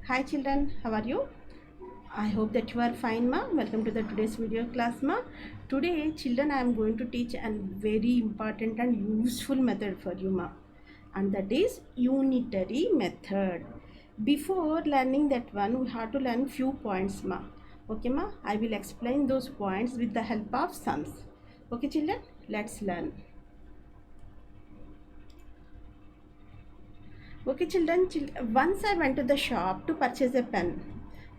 Hi children, how are you? I hope that you are fine ma. Welcome to the today's video class ma. Today children I am going to teach a very important and useful method for you ma. And that is unitary method. Before learning that one we have to learn few points ma. Okay ma, I will explain those points with the help of sums. Okay children, let's learn. Okay children, once I went to the shop to purchase a pen.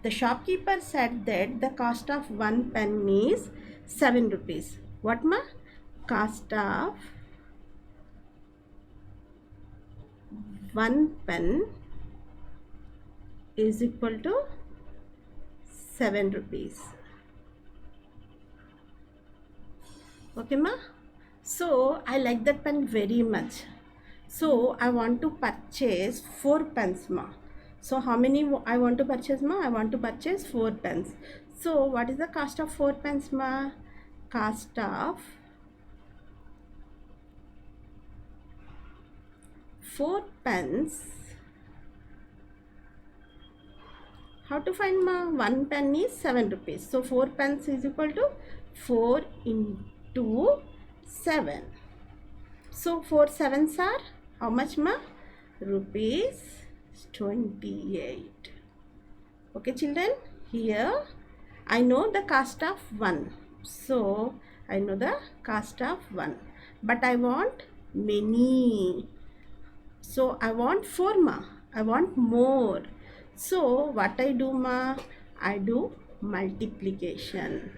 The shopkeeper said that the cost of one pen is 7 rupees. What ma? Cost of one pen is equal to 7 rupees. Okay ma? So I like that pen very much. So I want to purchase 4 pens ma. So how many I want to purchase ma? I want to purchase 4 pens. So what is the cost of 4 pens ma? Cost of 4 pens. How to find ma? 1 pen is 7 rupees. So 4 pens is equal to 4 into 7. So 4 sevens are how much ma? Rupees 28. Okay children, here I know the cost of 1. So I know the cost of 1. But I want many. So I want 4 ma. I want more. So what I do ma? I do multiplication.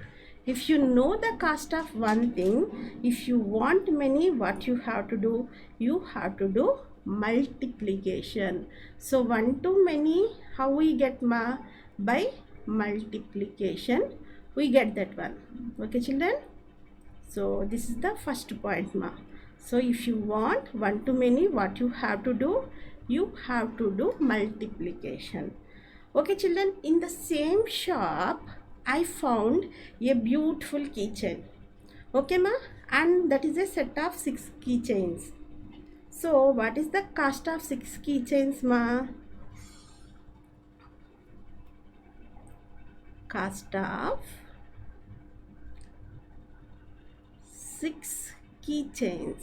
If you know the cost of one thing, if you want many, what you have to do? You have to do multiplication. So 1 to many, how we get ma? By multiplication we get that one. Okay children, so this is the first point ma. So if you want 1 to many, what you have to do? You have to do multiplication. Okay children, in the same shop I found a beautiful keychain. Okay ma, and that is a set of 6 keychains. So what is the cost of 6 keychains ma? Cost of 6 keychains.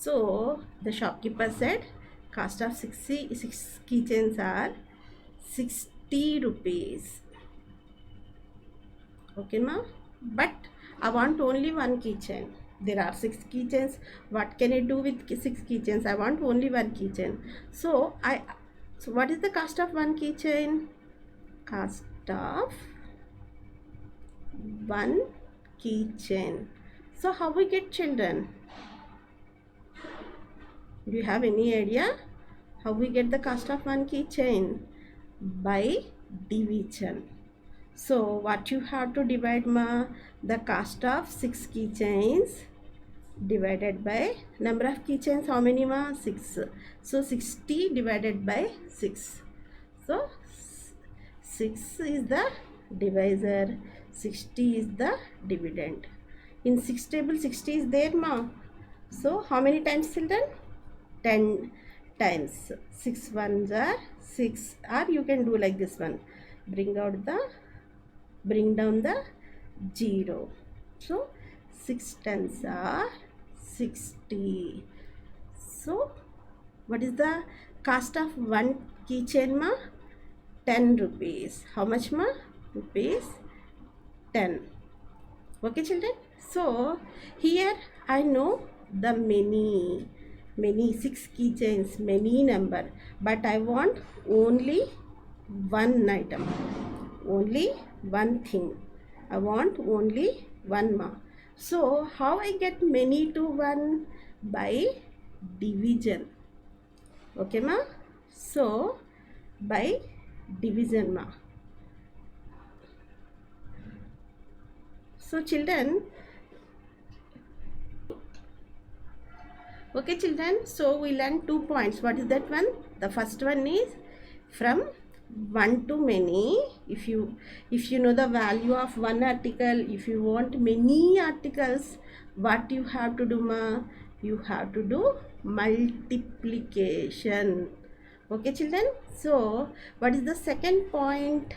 So the shopkeeper said cost of 6 keychains are 60 rupees. Okay ma, but I want only one keychain. There are 6 keychains. What can I do with 6 keychains? I want only one keychain. So what is the cost of one keychain? Cost of one keychain. So how we get children? Do you have any idea how we get the cost of one keychain? By division. So what you have to divide ma? The cost of 6 keychains divided by number of keychains. How many ma? 6. So 60 divided by 6. So 6 is the divisor, 60 is the dividend. In 6 table 60 is there ma. So how many times children? 10 times. 6 ones are 6, or you can do like this one. Bring down the 0. So 6 tens are 60. So what is the cost of one keychain ma? 10 rupees. How much ma? Rupees 10. Okay children, so here I know the many 6 keychains, many number, but I want only one item, only one thing. I want only one ma. So how I get many to one? By division. Okay ma, so by division ma. So children, okay children, so we learn 2 points. What is that one? The first one is from one to many, if you know the value of one article, if you want many articles, what you have to do ma? You have to do multiplication. Okay children, so what is the second point?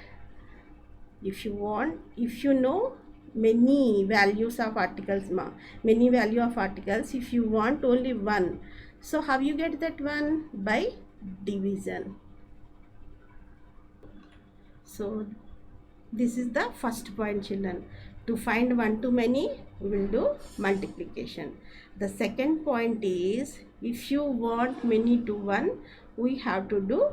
If you know many values of articles ma, many value of articles, if you want only one, so how you get that one? By division. So this is the first point children. To find one to many, we will do multiplication. The second point is, if you want many to one, we have to do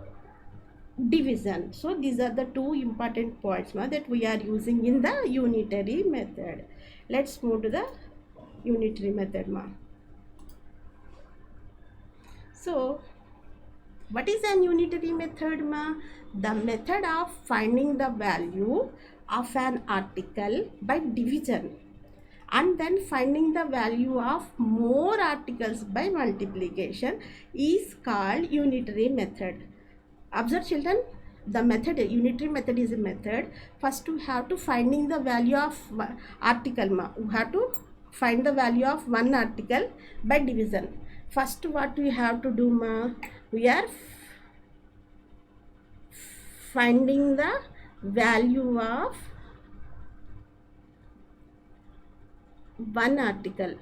division. So these are the two important points that we are using in the unitary method. Let's move to the unitary method ma. So what is an unitary method ma? The method of finding the value of an article by division and then finding the value of more articles by multiplication is called unitary method. Observe children, the method, unitary method is a method. First we have to finding the value of article ma. We have to find the value of one article by division. First what we have to do ma? We are finding the value of one article.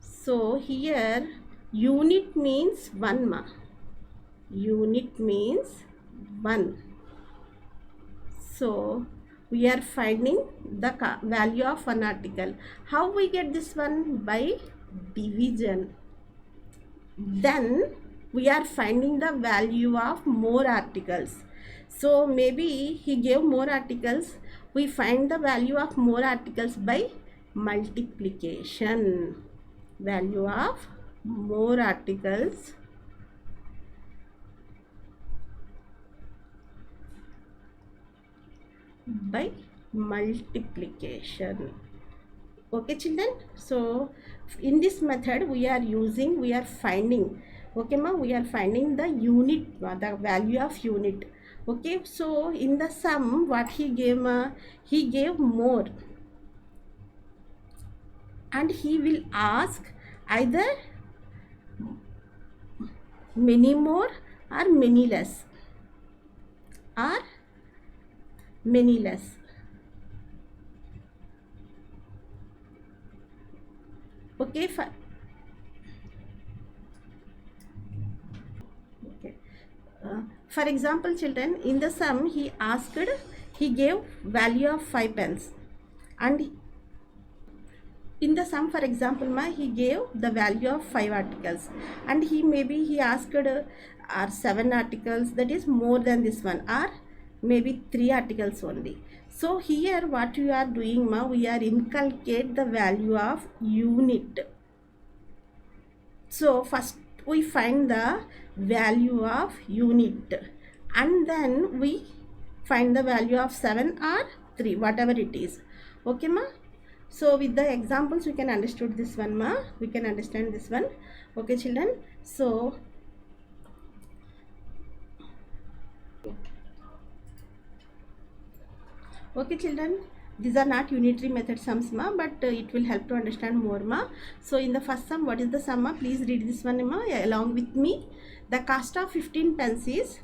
So here unit means one ma. Unit means one. So we are finding the value of one article. How we get this one? By division. Then we are finding the value of more articles. So maybe he gave more articles. We find the value of more articles by multiplication. Value of more articles by multiplication. Okay children, so in this method we are finding, okay ma, we are finding the unit, the value of unit. Okay, so in the sum what he gave ma? He gave more, and he will ask either many more or many less, or many less. Okay, okay. For example children, in the sum he gave value of 5 pence, and in the sum, for example ma, he gave the value of 5 articles, and he asked are 7 articles, that is more than this one, or maybe 3 articles only. So here what we are doing ma, we are inculcate the value of unit. So first we find the value of unit, and then we find the value of 7 or 3, whatever it is. Okay ma? So with the examples we can understand this one ma, we can understand this one. Okay children, so okay children, these are not unitary method sums ma, but it will help to understand more ma. So in the first sum, what is the sum ma? Please read this one ma along with me. The cost of 15 pence is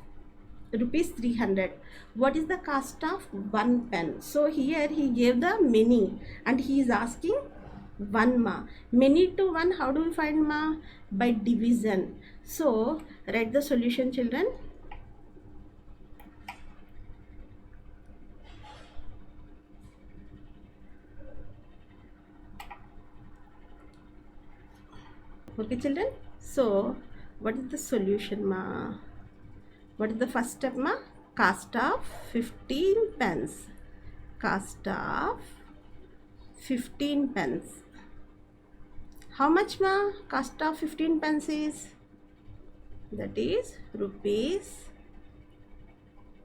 rupees 300. What is the cost of 1 pen? So here he gave the many, and he is asking 1 ma. Many to 1, how do we find ma? By division. So write the solution children. Okay children, so what is the solution ma? What is the first step ma? Cost of 15 pence. Cost of 15 pence. How much ma? Cost of 15 pence is? That is rupees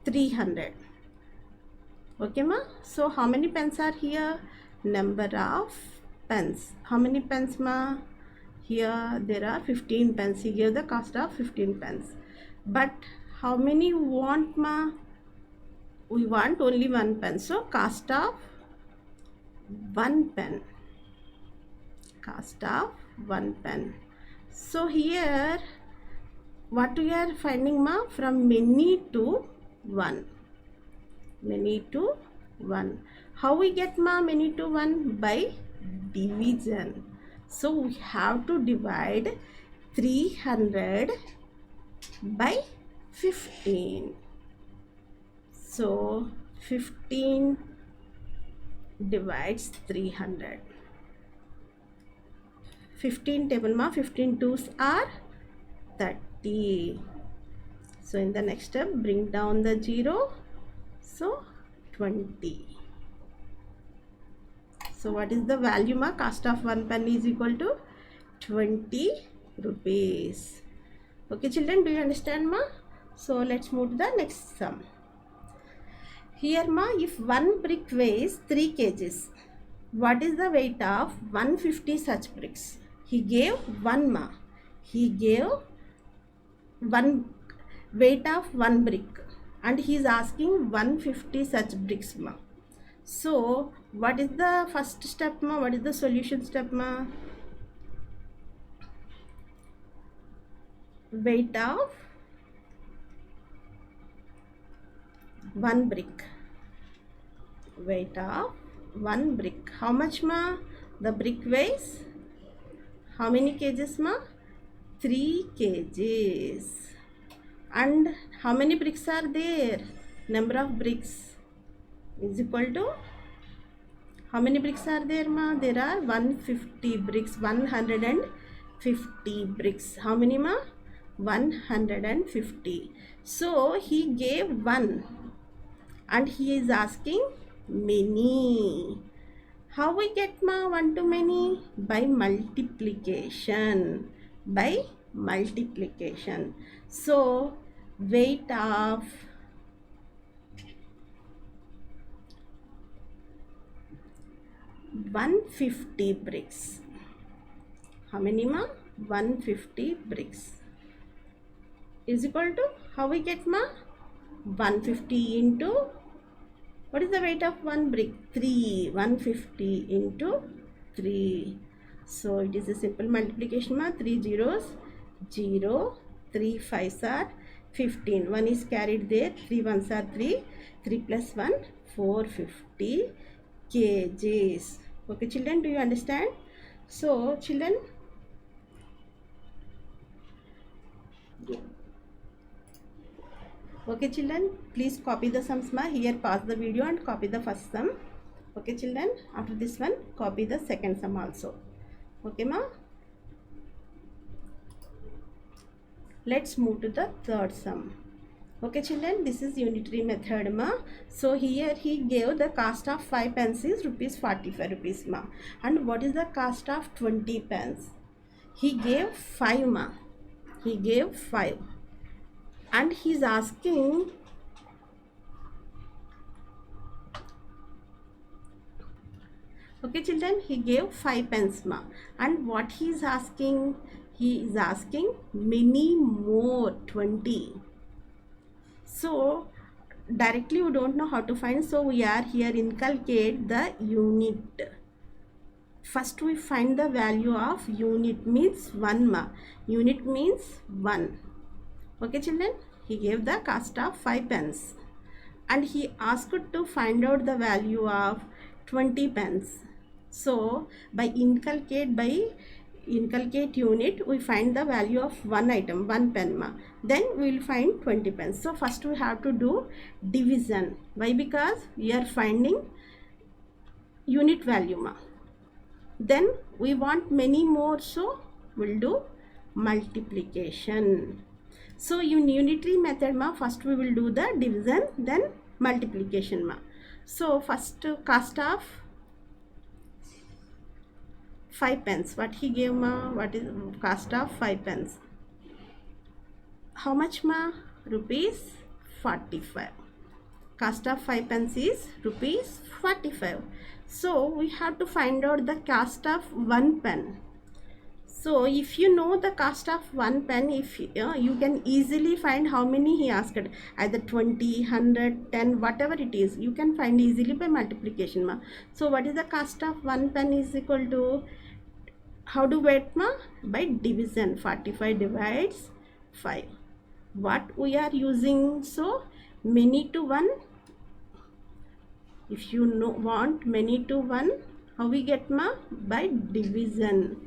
300. Okay ma? So how many pence are here? Number of pence. How many pence ma? Here there are 15 pence. He gave the cost of 15 pence. But how many you want, ma? We want only 1 pen. So cost of 1 pen. Cost of 1 pen. So here what we are finding, ma? From many to 1. Many to 1. How we get, ma, many to 1? By division. So we have to divide 300 by 15. So 15 divides 300. 15 table, ma, 15 twos are 30. So in the next step, bring down the 0. So 20. So what is the value, ma? Cost of 1 pen is equal to 20 rupees. Okay, children, do you understand, ma? So let's move to the next sum. Here, ma, if 1 brick weighs 3 kgs, what is the weight of 150 such bricks? He gave 1, ma. He gave 1 weight of 1 brick and he is asking 150 such bricks, ma. So what is the first step, ma? What is the solution step, ma? Weight of 1 brick. Weight of 1 brick. How much, ma? The brick weighs how many kgs, ma? 3 kgs. And how many bricks are there? Number of bricks is equal to, how many bricks are there, ma? There are 150 bricks. 150 bricks. How many, ma? 150. So he gave 1 and he is asking many. How we get, ma, 1 to many? By multiplication. By multiplication. So weight of 150 bricks. How many, ma? 150 bricks is equal to, how we get, ma? 150 into, what is the weight of 1 brick? 3. 150 into 3. So it is a simple multiplication, ma. 3 zeros, 0. 3 5s are 15. 1 is carried there. 3 1s are 3. 3 plus 1, 450 kgs. Okay, children, do you understand? So, children, okay, children, please copy the sums, ma. Here pause the video and copy the first sum. Okay, children, after this one, copy the second sum also. Okay, ma. Let's move to the third sum. Okay, children, this is unitary method, ma. So here he gave the cost of 5 pence is rupees 45 rupees, ma. And what is the cost of 20 pence? He gave 5, ma. He gave 5. And he's asking okay, children, he gave 5 pence, ma. And what he is asking? He is asking many more, 20. So directly we don't know how to find. So we are here inculcate the unit. First we find the value of unit, means 1, ma. Unit means 1. Okay, children, he gave the cost of 5 pence and he asked to find out the value of 20 pence. So by inculcate unit, we find the value of one item, 1 pen, ma. Then we will find 20 pence. So first we have to do division. Why? Because we are finding unit value, ma. Then we want many more, so we'll do multiplication. So in unitary method, ma, first we will do the division, then multiplication, ma. So first cost of 5 pence. What he gave, ma? What is cost of 5 pence? How much, ma? Rupees 45. Cost of 5 pence is rupees 45. So we have to find out the cost of 1 pen. So if you know the cost of one pen, if you can easily find how many he asked, either 20, 100, 10, whatever it is, you can find easily by multiplication, ma. So what is the cost of one pen is equal to, how do we get, ma? By division. 45 divides 5. What we are using? So many to 1. If you know, want many to 1, how we get, ma? By division.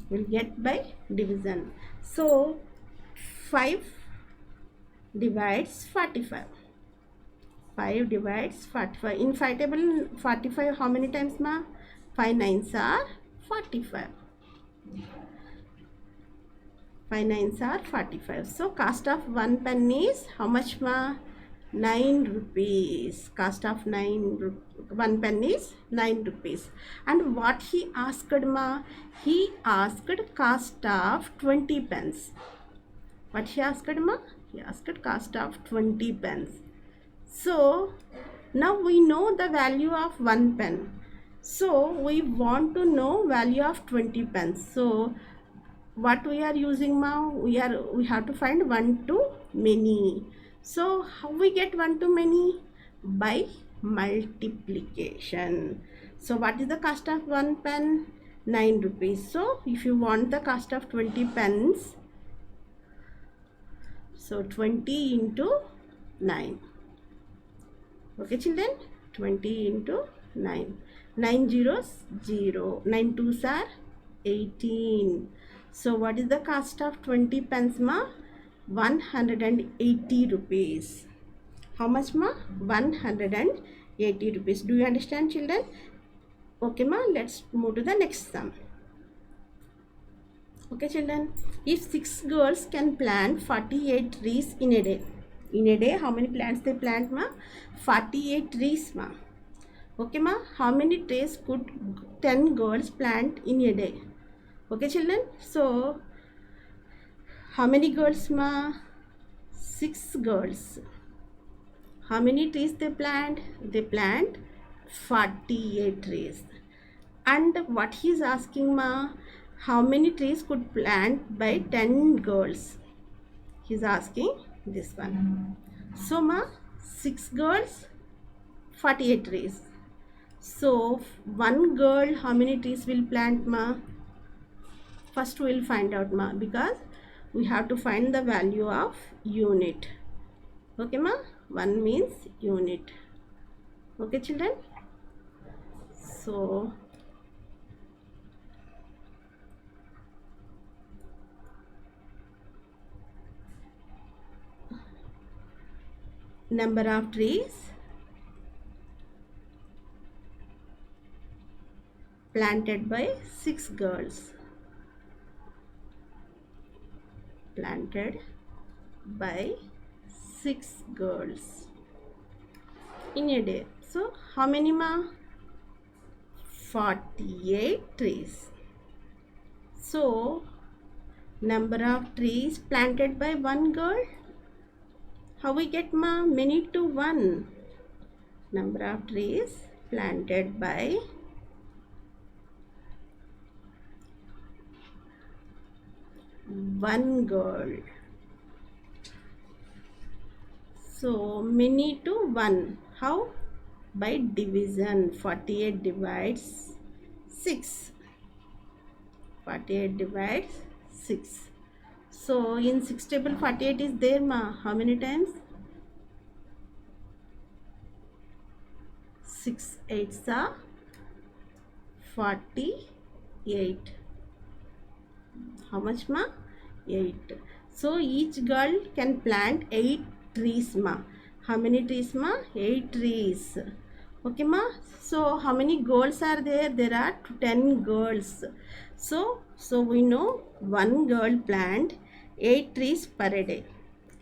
We'll get by division. So 5 divides 45. 5 divides 45. In 5 table, 45 how many times, ma? 5 nines are 45. 5 nines are 45. So cost of one pen is how much, ma? 9 rupees. Cost of one pen is 9 rupees. And what he asked, ma? He asked cost of 20 pence. What he asked, ma? He asked cost of 20 pence. So now we know the value of one pen. So we want to know value of 20 pence. So what we are using, ma? We have to find one to many. So how we get one to many? By multiplication. So what is the cost of one pen? 9 rupees. So if you want the cost of 20 pens, so 20 into 9. Okay children, 20 into 9. 9 zeros 0. 9 twos are 18. So what is the cost of 20 pence, ma? 180 rupees. How much, ma? 180 rupees. Do you understand, children? Okay, ma, let's move to the next sum. Okay, children. If 6 girls can plant 48 trees in a day. In a day, how many plants they plant, ma? 48 trees, ma. Okay, ma. How many trees could 10 girls plant in a day? Okay, children. So, how many girls, ma? 6 girls. How many trees they plant? They plant 48 trees. And what he is asking, ma? How many trees could plant by 10 girls? He is asking this one. So, ma, 6 girls, 48 trees. So, one girl, how many trees will plant, ma? First we will find out, ma, because we have to find the value of unit. Okay, ma? 1 means unit. Okay, children? So, number of trees planted by 6 girls. Planted by 6 girls in a day. So how many, ma? 48 trees. So number of trees planted by one girl. How we get, ma? Many to 1. Number of trees planted by one girl. So many to 1. How? By division. 48 divides 6. 48 divides 6. So in 6 table 48 is there, ma? How many times? 6 8s are 48. How much, ma? 8. So each girl can plant 8 trees, ma. How many trees, ma? 8 trees. Okay, ma. So how many girls are there? There are 10 girls. So we know one girl plant 8 trees per day.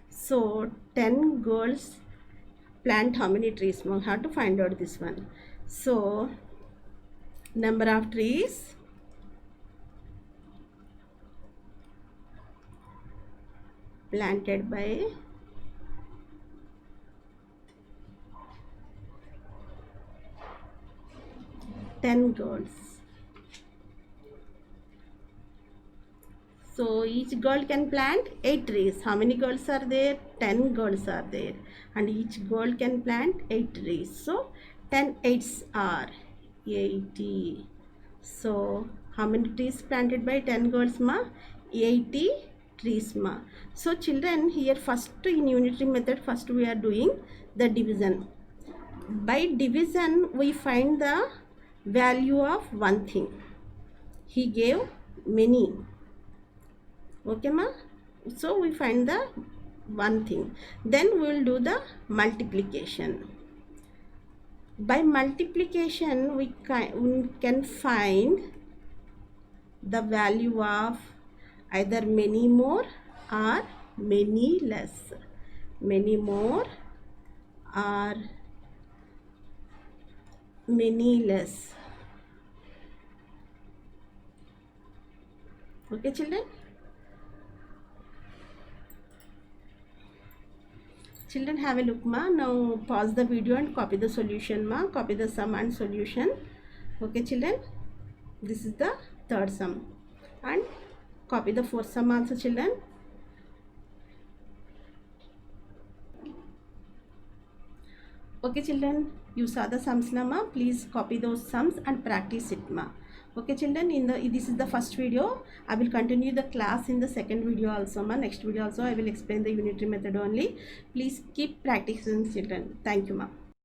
So 10 girls plant how many trees, ma? How to find out this one? So number of trees planted by 10 girls. So each girl can plant 8 trees. How many girls are there? 10 girls are there. And each girl can plant 8 trees. So 10 eights are 80. So how many trees planted by 10 girls ma? 80 trees ma. So children, here first in unitary method, first we are doing the division. By division we find the value of one thing. He gave many. Okay ma? So we find the one thing. Then we will do the multiplication. By multiplication we can find the value of either many more or many less. Many more or many less. Okay children? Children, have a look ma. Now pause the video and copy the solution ma. Copy the sum and solution. Okay children, this is the third sum, and copy the fourth sum also children. Okay children, you saw the sums na ma. Please copy those sums and practice it ma. Okay children, this is the first video. I will continue the class in the second video also ma. Next video also I will explain the unitary method only. Please keep practicing children. Thank you ma.